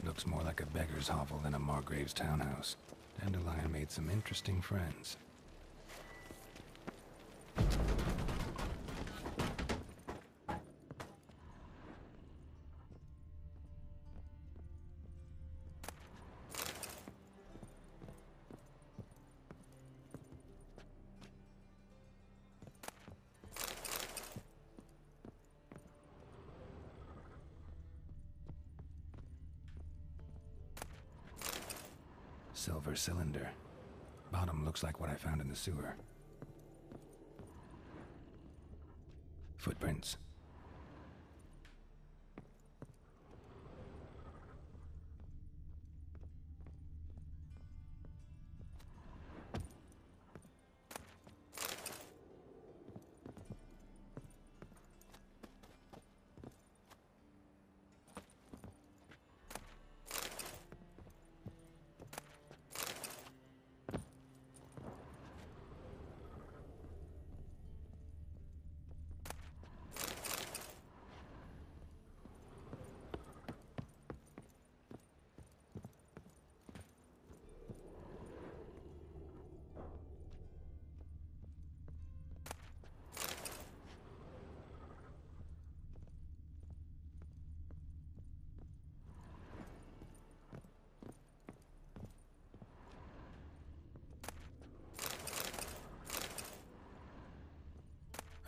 Looks more like a beggar's hovel than a Margrave's townhouse. Dandelion made some interesting friends. Silver cylinder. Bottom looks like what I found in the sewer. Footprints.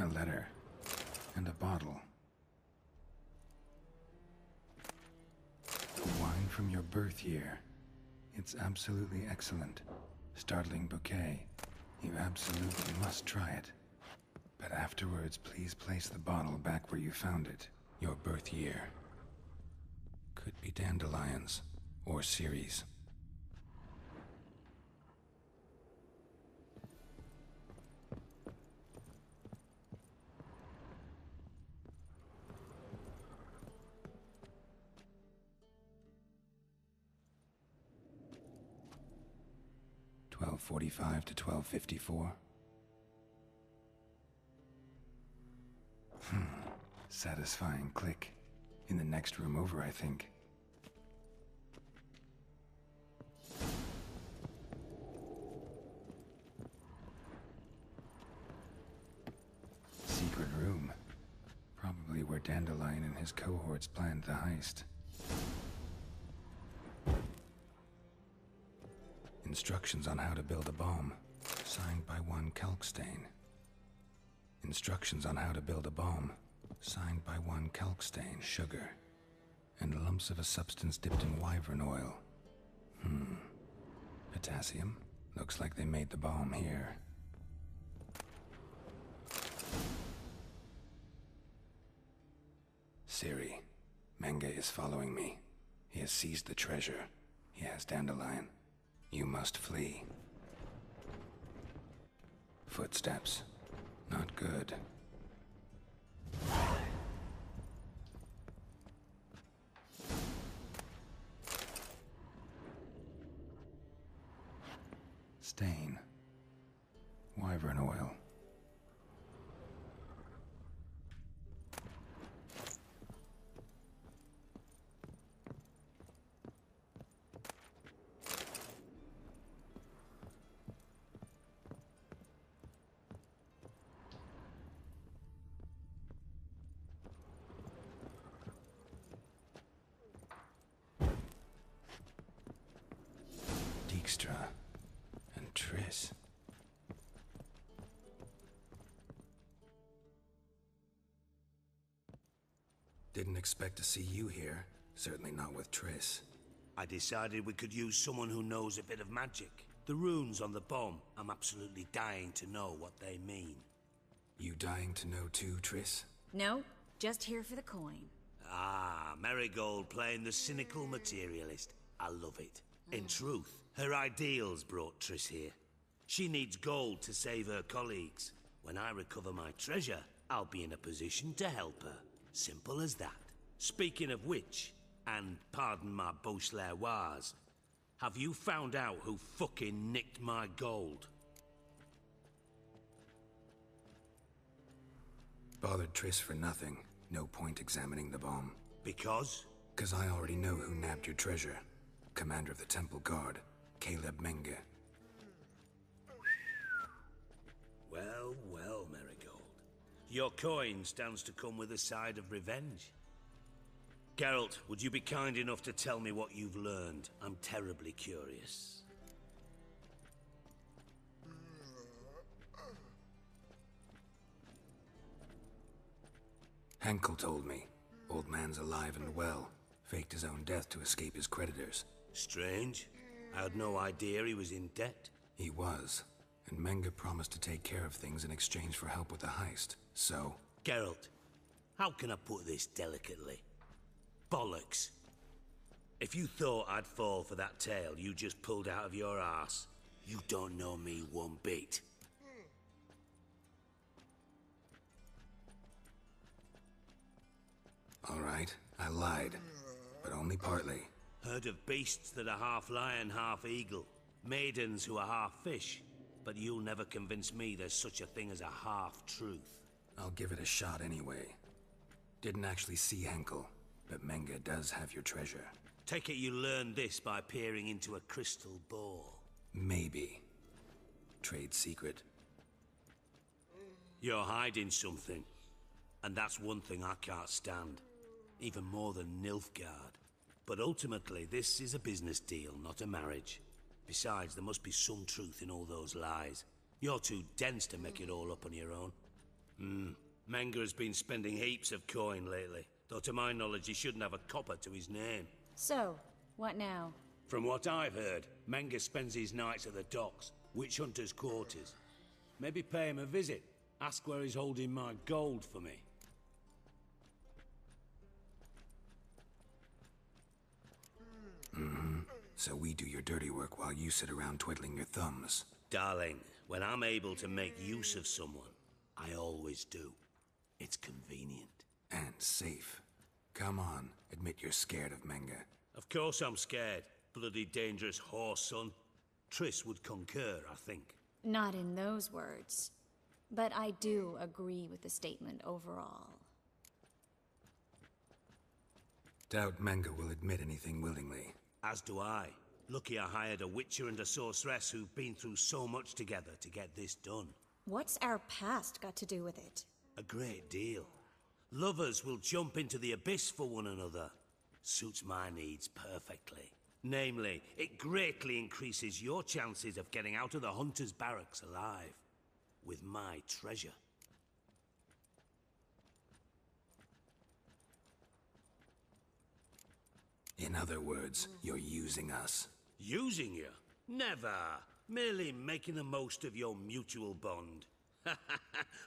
A letter. And a bottle. The wine from your birth year. It's absolutely excellent. Startling bouquet. You absolutely must try it. But afterwards, please place the bottle back where you found it. Your birth year. Could be dandelions. Or Ceres. .45 to 12:54. Satisfying click. In the next room over, I think. Secret room. Probably where Dandelion and his cohorts planned the heist. Instructions on how to build a bomb, signed by one Kalkstain. Instructions on how to build a bomb, signed by one Kalkstain. Sugar, and lumps of a substance dipped in wyvern oil. Potassium? Looks like they made the bomb here. Ciri, Menge is following me. He has seized the treasure. He has Dandelion. You must flee. Footsteps. Not good. Stain. Wyvern oil. Dijkstra and Triss. Didn't expect to see you here. Certainly not with Triss. I decided we could use someone who knows a bit of magic. The runes on the bomb, I'm absolutely dying to know what they mean. You dying to know too, Triss? No, just here for the coin. Ah, Marigold playing the cynical materialist. I love it. In truth, her ideals brought Triss here. She needs gold to save her colleagues. When I recover my treasure, I'll be in a position to help her. Simple as that. Speaking of which, and pardon my Beauclervoise, have you found out who fucking nicked my gold? Bothered Triss for nothing. No point examining the bomb. Because? 'Cause I already know who nabbed your treasure. Commander of the Temple Guard, Caleb Menge. Well, well, Marigold. Your coin stands to come with a side of revenge. Geralt, would you be kind enough to tell me what you've learned? I'm terribly curious. Henkel told me. Old man's alive and well. Faked his own death to escape his creditors. Strange. I had no idea he was in debt. He was. And Menge promised to take care of things in exchange for help with the heist. So... Geralt, how can I put this delicately? Bollocks. If you thought I'd fall for that tale you just pulled out of your arse, you don't know me one bit. All right, I lied. But only partly. Heard of beasts that are half lion, half eagle. Maidens who are half fish. But you'll never convince me there's such a thing as a half-truth. I'll give it a shot anyway. Didn't actually see Henkel, but Menge does have your treasure. Take it you learned this by peering into a crystal ball. Maybe. Trade secret. You're hiding something. And that's one thing I can't stand. Even more than Nilfgaard. But ultimately, this is a business deal, not a marriage. Besides, there must be some truth in all those lies. You're too dense to make it all up on your own. Menge has been spending heaps of coin lately. Though to my knowledge, he shouldn't have a copper to his name. So, what now? From what I've heard, Menge spends his nights at the docks, witch hunters' quarters. Maybe pay him a visit. Ask where he's holding my gold for me. So we do your dirty work while you sit around twiddling your thumbs. Darling, when I'm able to make use of someone, I always do. It's convenient. And safe. Come on, admit you're scared of Menge. Of course I'm scared. Bloody dangerous horse, son. Triss would concur, I think. Not in those words. But I do agree with the statement overall. Doubt Menge will admit anything willingly. As do I. Lucky I hired a witcher and a sorceress who've been through so much together to get this done. What's our past got to do with it? A great deal. Lovers will jump into the abyss for one another. Suits my needs perfectly. Namely, it greatly increases your chances of getting out of the hunter's barracks alive. With my treasure. In other words, you're using us. Using you? Never. Merely making the most of your mutual bond.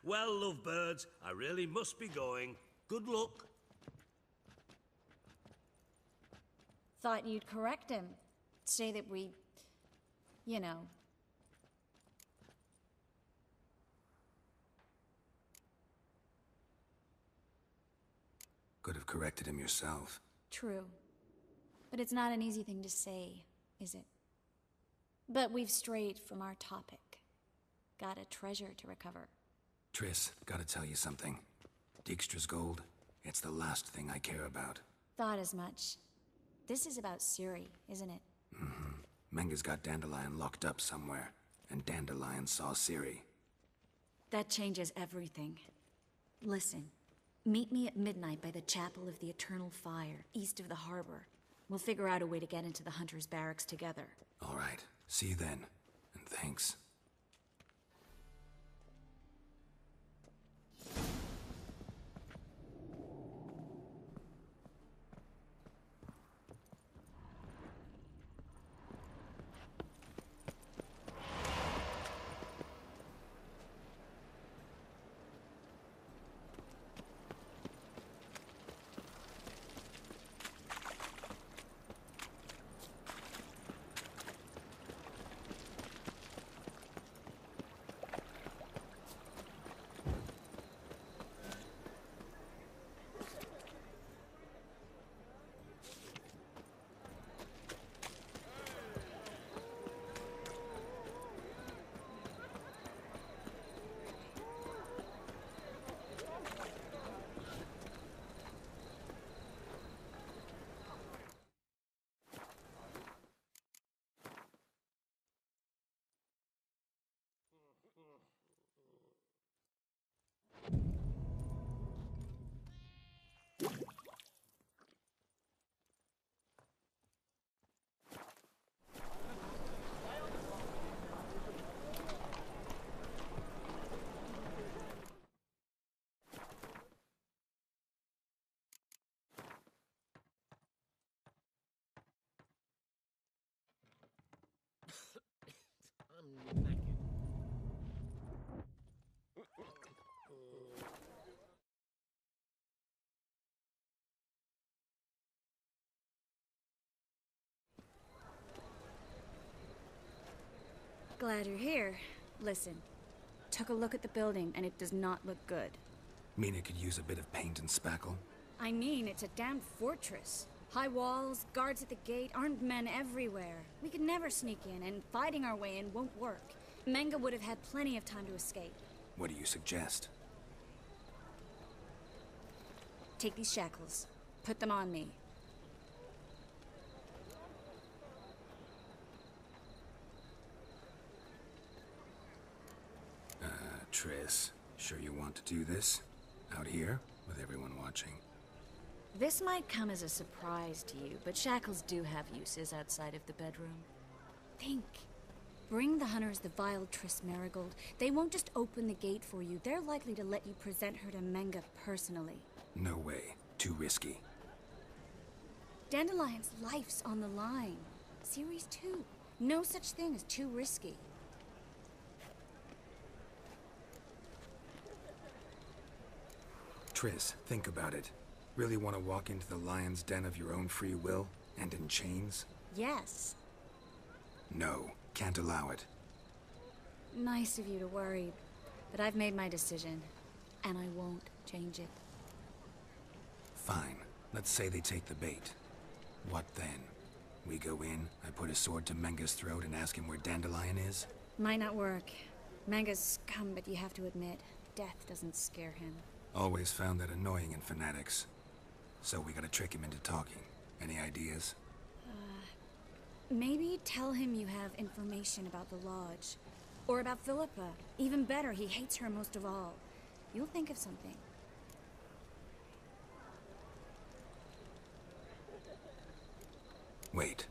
Well, lovebirds, I really must be going. Good luck. Thought you'd correct him. Say that we... you know... Could have corrected him yourself. True. But it's not an easy thing to say, is it? But we've strayed from our topic. Got a treasure to recover. Triss, gotta tell you something. Dijkstra's gold, it's the last thing I care about. Thought as much. This is about Ciri, isn't it? Menge's got Dandelion locked up somewhere, and Dandelion saw Ciri. That changes everything. Listen, meet me at midnight by the Chapel of the Eternal Fire, east of the harbor. We'll figure out a way to get into the Hunter's barracks together. All right, see you then, and thanks. Glad you're here. Listen, took a look at the building and it does not look good. Mean it could use a bit of paint and spackle? I mean, it's a damn fortress. High walls, guards at the gate, armed men everywhere. We could never sneak in, and fighting our way in won't work. Menge would have had plenty of time to escape. What do you suggest? Take these shackles. Put them on me. Triss, sure you want to do this? Out here, with everyone watching? This might come as a surprise to you, but shackles do have uses outside of the bedroom. Think. Bring the hunters the vile Triss Marigold. They won't just open the gate for you. They're likely to let you present her to Menge personally. No way. Too risky. Dandelion's life's on the line. Series 2. No such thing as too risky. Triss, think about it. Really want to walk into the lion's den of your own free will, and in chains? Yes. No, can't allow it. Nice of you to worry, but I've made my decision, and I won't change it. Fine. Let's say they take the bait. What then? We go in, I put a sword to Menge's throat and ask him where Dandelion is? Might not work. Menge's scum, but you have to admit, death doesn't scare him. Always found that annoying in fanatics. So we gotta trick him into talking. Any ideas? Maybe tell him you have information about the Lodge. Or about Philippa. Even better, he hates her most of all. You'll think of something. Wait.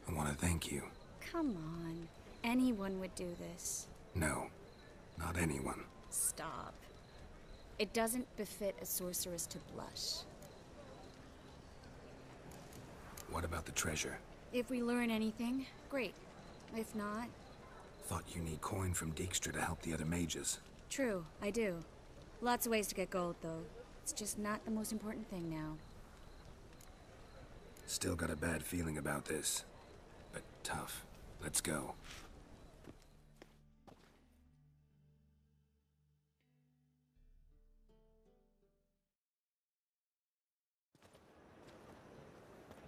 I want to thank you. Come on. Anyone would do this. No. Not anyone. Stop. It doesn't befit a sorceress to blush. What about the treasure? If we learn anything, great. If not... Thought you need coin from Dijkstra to help the other mages. True, I do. Lots of ways to get gold, though. It's just not the most important thing now. Still got a bad feeling about this. But tough. Let's go.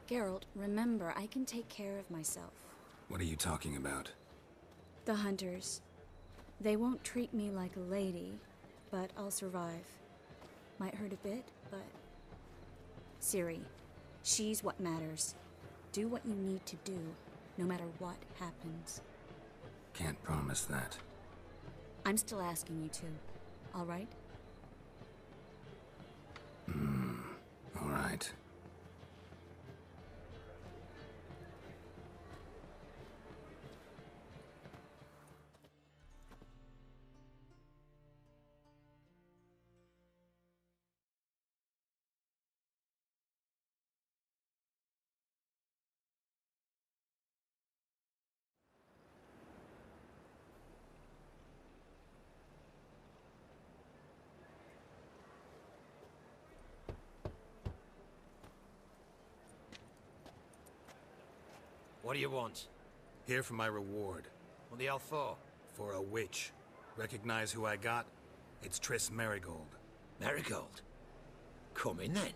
Geralt, remember, I can take care of myself. What are you talking about? The hunters. They won't treat me like a lady, but I'll survive. Might hurt a bit, but... Ciri, she's what matters. Do what you need to do, no matter what happens. Can't promise that. I'm still asking you to, all right? All right. What do you want? Here for my reward. What the hell for? For a witch. Recognize who I got? It's Triss Marigold. Marigold? Come in then.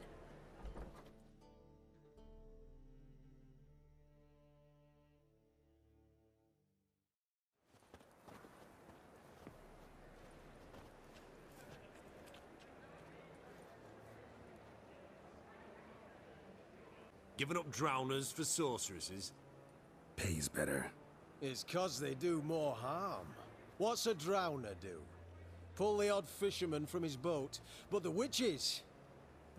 Giving up drowners for sorceresses? Pays better. It's 'cause they do more harm. What's a drowner do? Pull the odd fisherman from his boat. But the witches,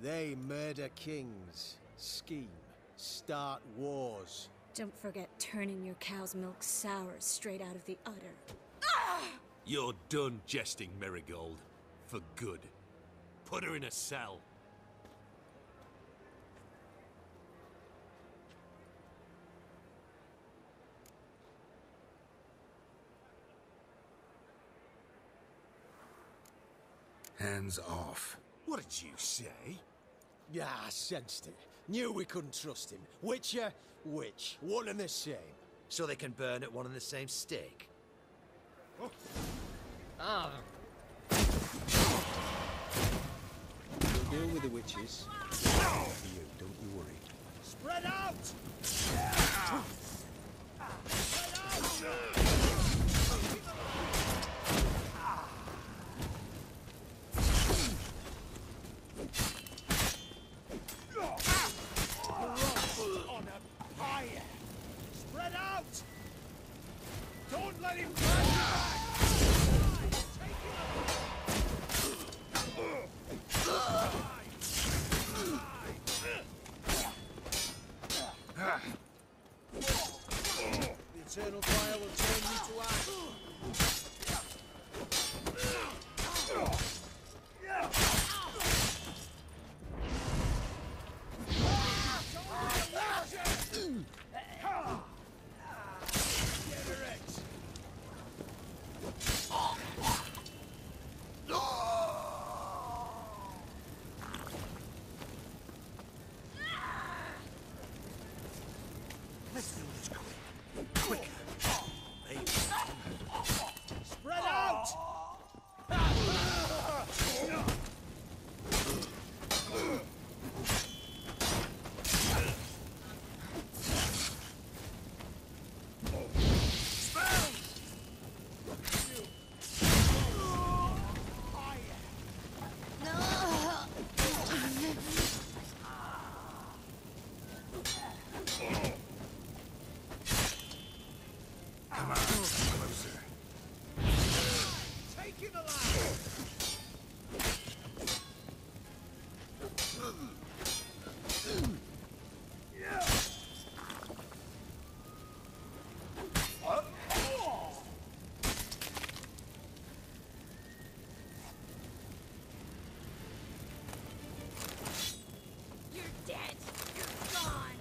they murder kings, scheme, start wars. Don't forget turning your cow's milk sour straight out of the udder. You're done jesting, Marigold. For good. Put her in a cell. Hands off. What did you say? Yeah, I sensed it. Knew we couldn't trust him. Witcher, witch. One and the same. So they can burn at one and the same stake? Ah. We'll deal with the witches. For you, don't you worry. Spread out! Spread out! On a pyre! Spread out! Don't let him drive you back! The eternal fire will turn you to ash. Let's do this quick. Maybe. Spread out! Come on, closer. Taking the line! You're dead. You're gone.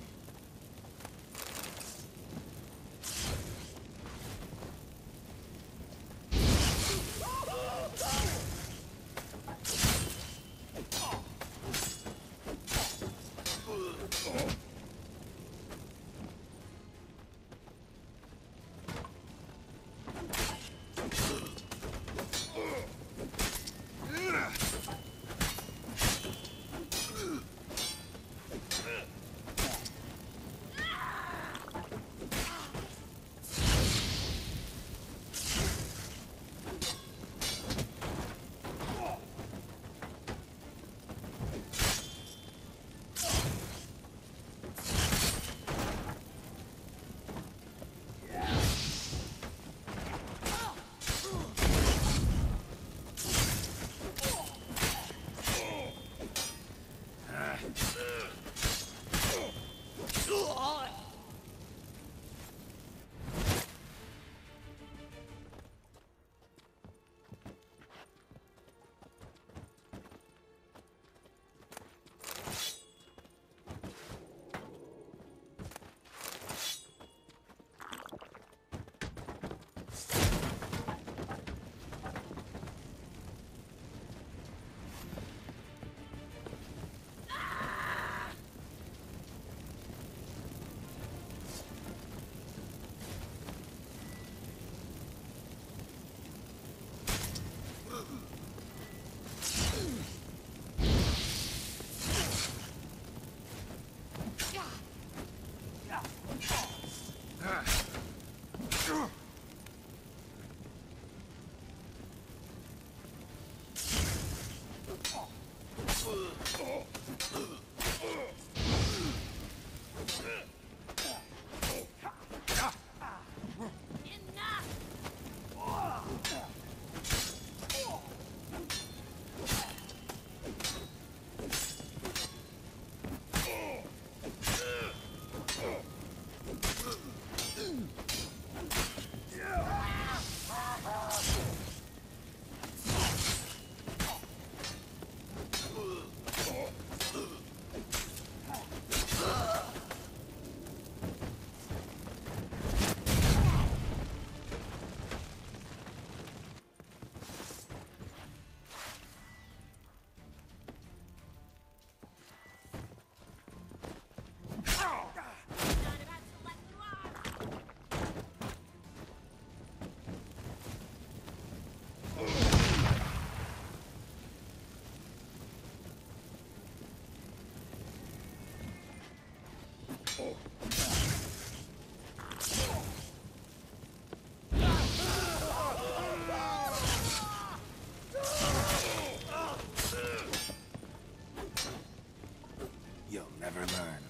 You'll never learn.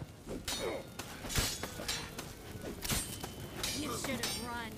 You should have run.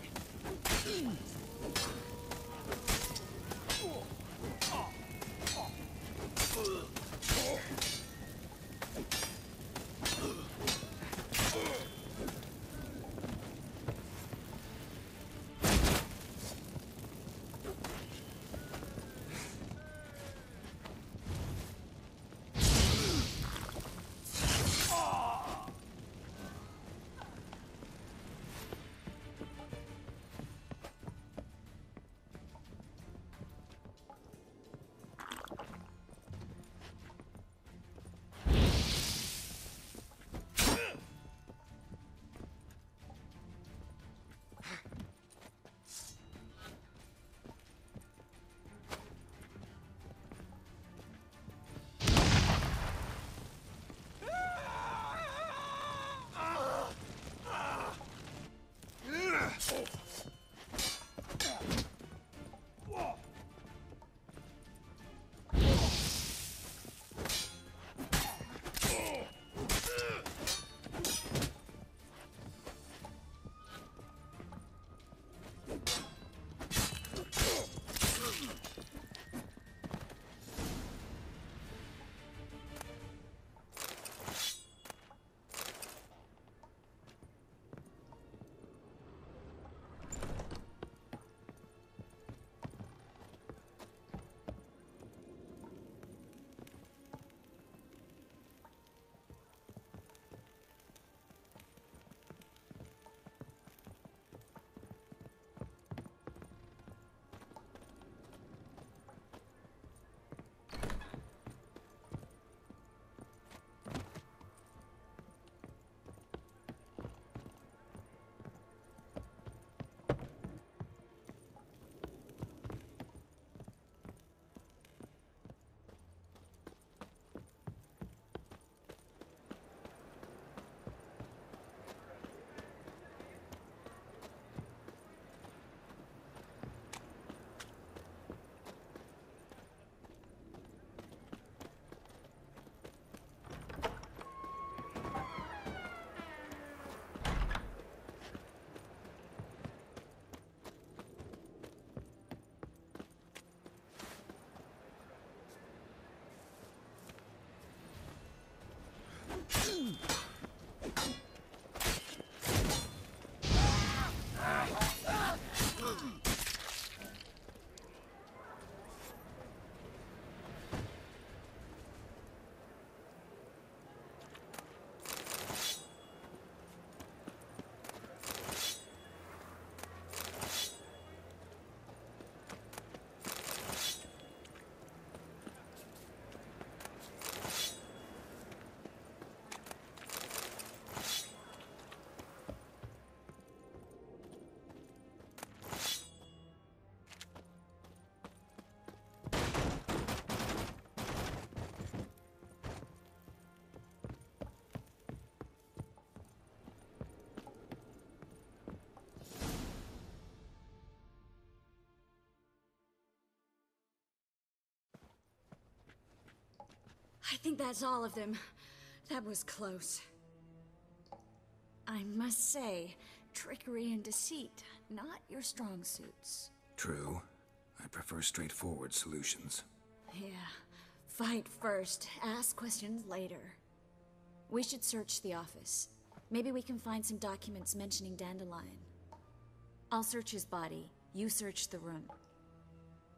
I think that's all of them. That was close. I must say, trickery and deceit, not your strong suits. True. I prefer straightforward solutions. Yeah. Fight first, ask questions later. We should search the office. Maybe we can find some documents mentioning Dandelion. I'll search his body, you search the room.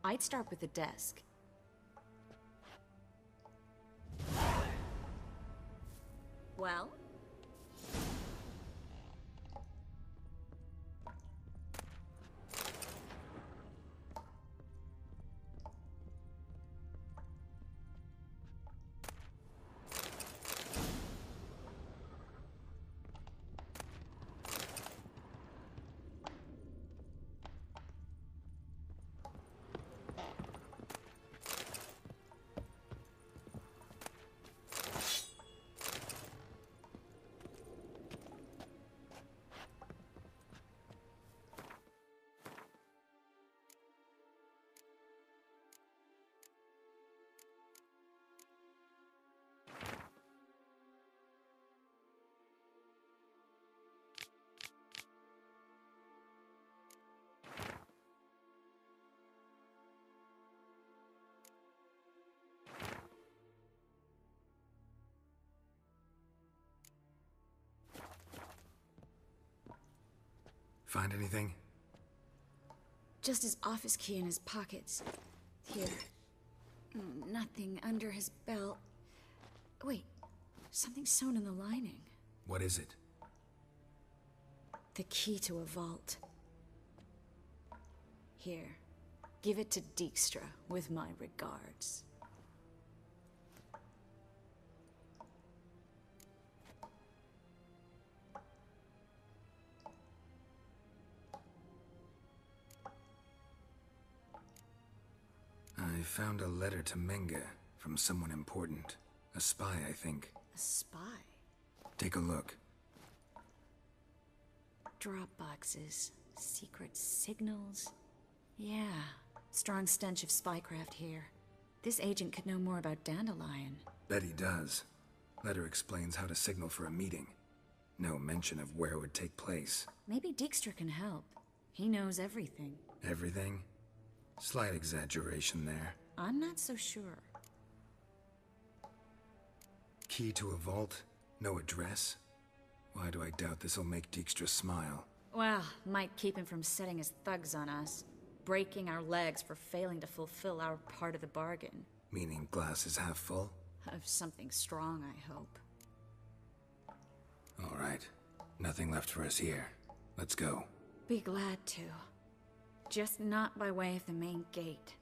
I'd start with the desk. Well? Find anything? Just his office key in his pockets. Here. Nothing under his belt. Wait, something sewn in the lining. What is it? The key to a vault. Here, give it to Dijkstra with my regards. I found a letter to Menga from someone important. A spy, I think. A spy? Take a look. Drop boxes, secret signals. Yeah, strong stench of spycraft here. This agent could know more about Dandelion. Bet he does. Letter explains how to signal for a meeting. No mention of where it would take place. Maybe Dijkstra can help. He knows everything. Everything? Slight exaggeration there. I'm not so sure. Key to a vault? No address? Why do I doubt this'll make Dijkstra smile? Well, might keep him from setting his thugs on us. Breaking our legs for failing to fulfill our part of the bargain. Meaning glass is half full? Of something strong, I hope. All right. Nothing left for us here. Let's go. Be glad to. Just not by way of the main gate.